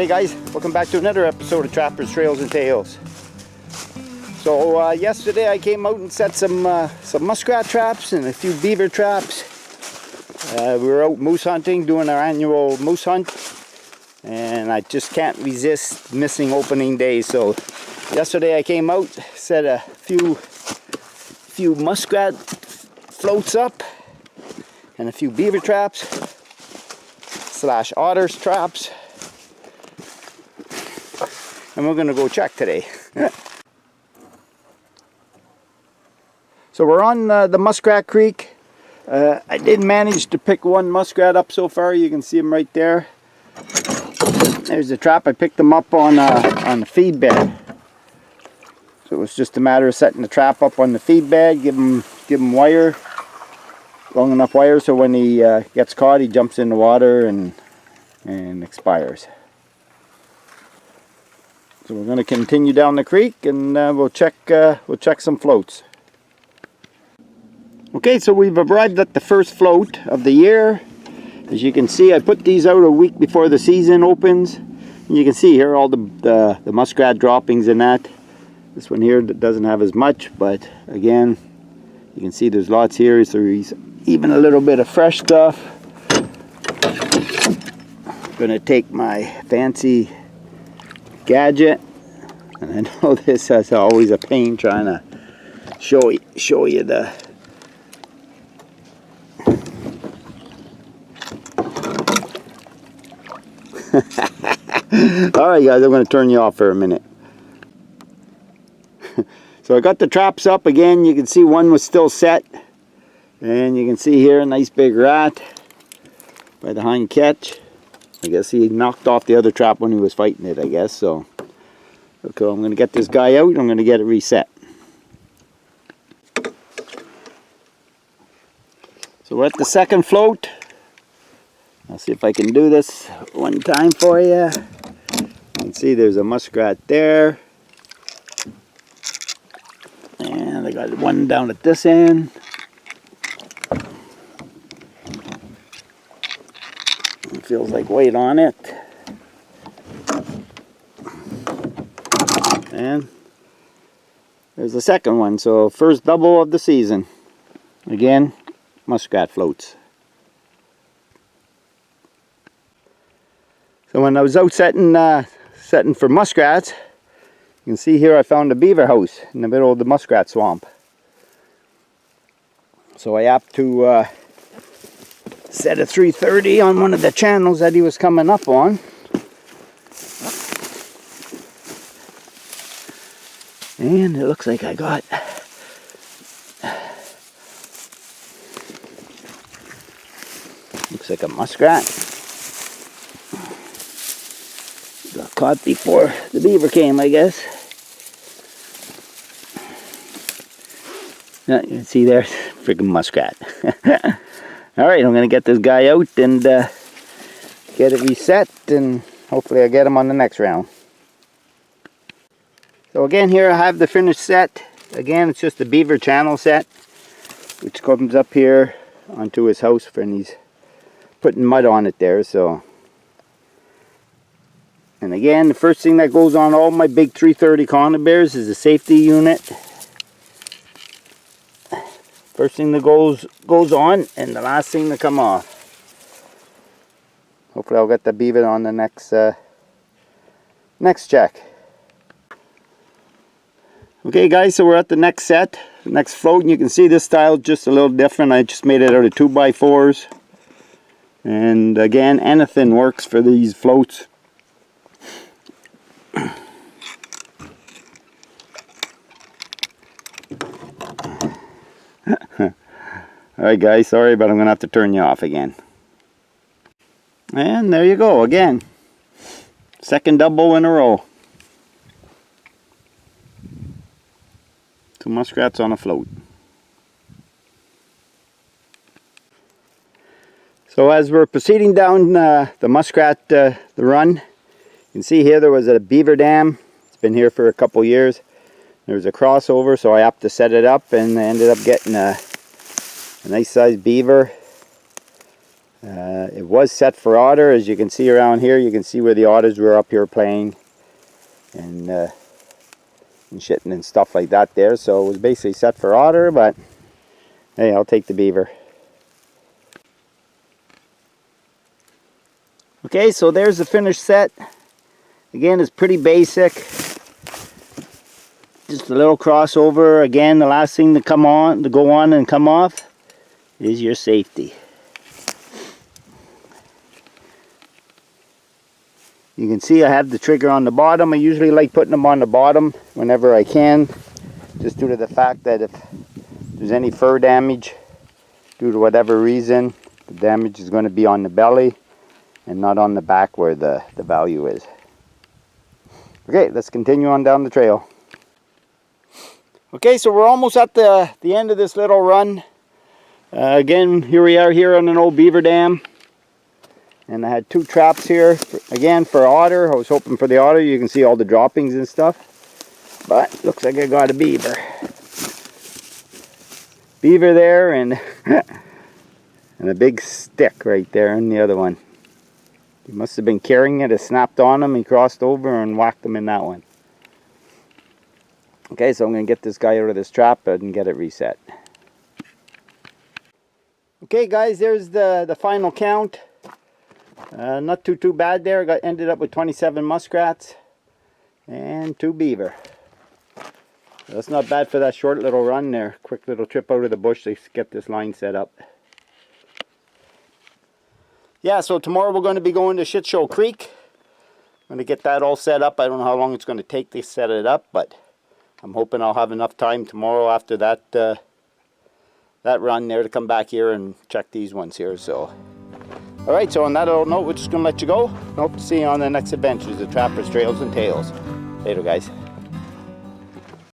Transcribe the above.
G'day guys, welcome back to another episode of Trappers, Trails and Tales. So yesterday I came out and set some muskrat traps and a few beaver traps. We were out moose hunting, doing our annual moose hunt, and I just can't resist missing opening day. So yesterday I came out, set a few muskrat floats up and a few beaver traps / otters traps, and we're gonna go check today. So we're on the Muskrat Creek. I did manage to pick one muskrat up so far. You can see him right there. There's the trap. I picked them up on the feed bed. So it was just a matter of setting the trap up on the feed bed, give him wire, long enough wire so when he gets caught he jumps in the water and expires. So we're going to continue down the creek and we'll check some floats. Okay, so we've arrived at the first float of the year. As you can see, I put these out a week before the season opens. And you can see here all the muskrat droppings in that. This one here doesn't have as much, but again, you can see there's lots here. So there's even a little bit of fresh stuff. I'm gonna take my fancy gadget, and I know this is always a pain trying to show you the. Alright guys, I'm going to turn you off for a minute. So I got the traps up again. You can see one was still set, and you can see here a nice big rat by the hind catch. I guess he knocked off the other trap when he was fighting it, I guess. So okay, I'm going to get this guy out. I'm going to get it reset. So we're at the second float. I'll see if I can do this one time for you. You can see there's a muskrat there. And I got one down at this end. It feels like weight on it. And there's the second one. So first double of the season. Again, muskrat floats. So when I was out setting for muskrats, you can see here I found a beaver house in the middle of the muskrat swamp. So I opted to set a 330 on one of the channels that he was coming up on. And it looks like I got looks like a muskrat. Got caught before the beaver came, I guess. Yeah, you can see there, freaking muskrat. Alright, I'm going to get this guy out and get it reset, and hopefully I'll get him on the next round. So again, here I have the finished set. Again, it's just the beaver channel set, which comes up here onto his house, and he's putting mud on it there. So, and again, the first thing that goes on all my big 330 conibears is the safety unit. First thing that goes on, and the last thing to come off. Hopefully I'll get the beaver on the next check. Okay guys, so we're at the next set, the next float, and you can see this style is just a little different. I just made it out of 2x4s. And again, anything works for these floats. Alright guys, sorry, but I'm going to have to turn you off again. And there you go again. Second double in a row. 2 muskrats on a float. So as we're proceeding down the muskrat the run, you can see here there was a beaver dam. It's been here for a couple years. There was a crossover, so I opted to set it up, and I ended up getting a nice sized beaver. It was set for otter, as you can see around here. You can see where the otters were up here playing and shitting and stuff like that there. So it was basically set for otter, but hey, I'll take the beaver. Okay, so there's the finished set. Again, it's pretty basic. Just a little crossover. Again, the last thing to go on and come off is your safety. You can see I have the trigger on the bottom. I usually like putting them on the bottom whenever I can, just due to the fact that if there's any fur damage, due to whatever reason, the damage is going to be on the belly and not on the back where the value is. Okay, let's continue on down the trail. Okay, so we're almost at the end of this little run. Again, here we are here on an old beaver dam. And I had 2 traps here, again for otter. I was hoping for the otter. You can see all the droppings and stuff. But looks like I got a beaver. Beaver there and, and a big stick right there in the other one. He must have been carrying it. It snapped on him. He crossed over and whacked him in that one. Okay, so I'm going to get this guy out of this trap and get it reset. Okay guys, there's the final count. Not too bad there. Ended up with 27 muskrats and 2 beaver. That's not bad for that short little run there. Quick little trip out of the bush to get this line set up. Yeah, so tomorrow we're going to be going to Shit Show Creek. I'm going to get that all set up. I don't know how long it's going to take to set it up, but I'm hoping I'll have enough time tomorrow after that run there to come back here and check these ones here. So, alright, so on that little note, we're just going to let you go. I hope to see you on the next adventures of Trappers, Trails, and Tales. Later, guys.